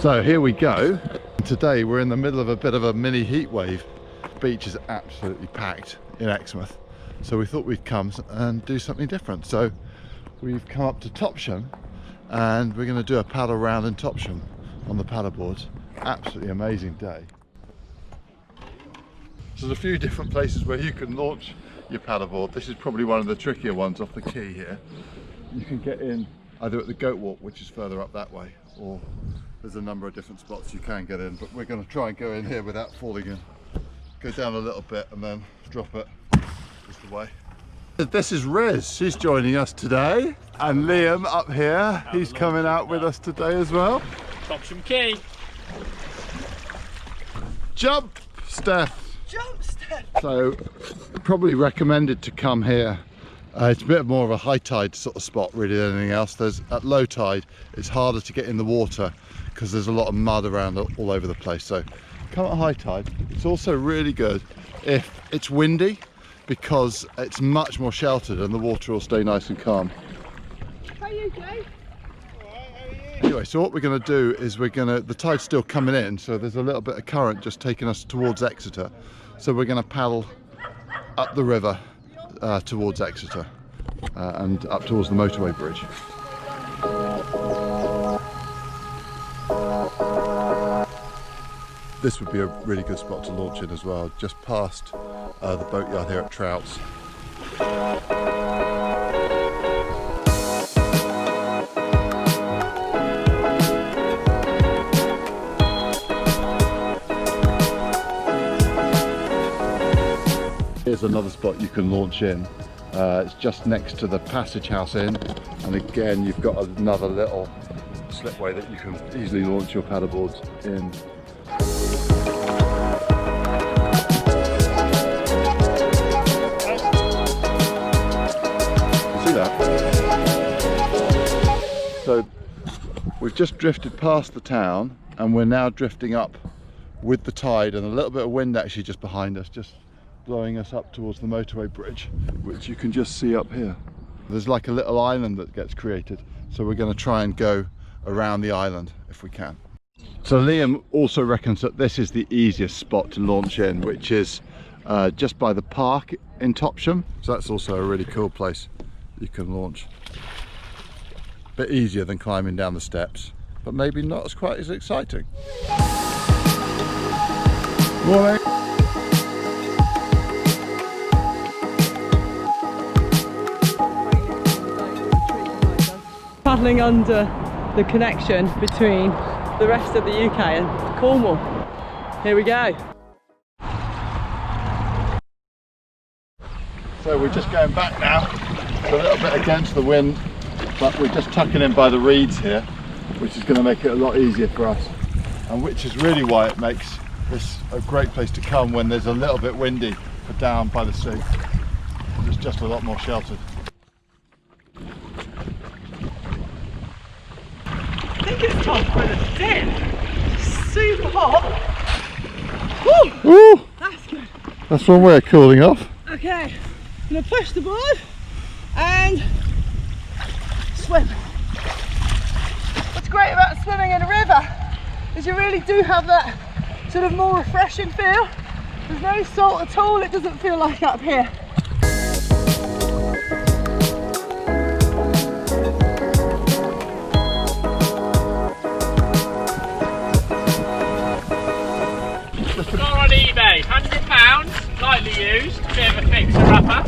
So here we go. Today we're in the middle of a bit of a mini heat wave. The beach is absolutely packed in Exmouth, so we thought we'd come and do something different. So we've come up to Topsham and we're going to do a paddle round in Topsham on the paddleboards. Absolutely amazing day. So there's a few different places where you can launch your paddleboard. This is probably one of the trickier ones off the quay here. You can get in either at the goat walk, which is further up that way, or there's a number of different spots you can get in, but we're going to try and go in here without falling in. Go down a little bit and then drop it just away. This is Riz, she's joining us today, and Liam up here, he's coming out with us today as well. Topsham Quay. Jump, Steph! Jump, Steph! So, probably recommended to come here. It's a bit more of a high tide sort of spot really than anything else. At low tide, it's harder to get in the water because there's a lot of mud around all over the place. So come at high tide. It's also really good if it's windy because it's much more sheltered and the water will stay nice and calm. How are you, Joe? Anyway, so what we're going to do is the tide's still coming in, so there's a little bit of current just taking us towards Exeter. So we're going to paddle up the river towards Exeter and up towards the motorway bridge. This would be a really good spot to launch in as well, just past the boatyard here at Trouts. Here's another spot you can launch in. It's just next to the Passage House Inn, and again you've got another little slipway that you can easily launch your paddleboards in. See that? So we've just drifted past the town and we're now drifting up with the tide, and a little bit of wind actually just behind us, just blowing us up towards the motorway bridge, which you can just see up here. There's like a little island that gets created, so we're going to try and go around the island if we can. So Liam also reckons that this is the easiest spot to launch in, which is just by the park in Topsham. So that's also a really cool place you can launch. A bit easier than climbing down the steps, but maybe not quite as exciting. Morning. Paddling under the connection between the rest of the UK and Cornwall. Here we go. So we're just going back now. It's a little bit against the wind, but we're just tucking in by the reeds here, which is going to make it a lot easier for us, and which is really why it makes this a great place to come when there's a little bit windy for down by the sea. It's just a lot more sheltered. I think it's time for the dip. Super hot. Woo! Ooh, That's good. that's one way of cooling off. Okay, I'm going to push the board and swim. What's great about swimming in a river is you really do have that sort of more refreshing feel. There's no salt at all, it doesn't feel like up here. Got on eBay, £100, lightly used, bit of a fixer-upper.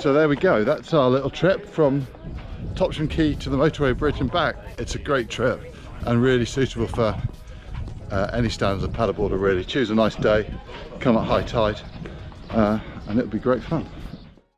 So there we go, that's our little trip from Topsham Quay to the motorway bridge and back. It's a great trip and really suitable for any standard paddleboarder really. Choose a nice day, come at high tide, and it'll be great fun.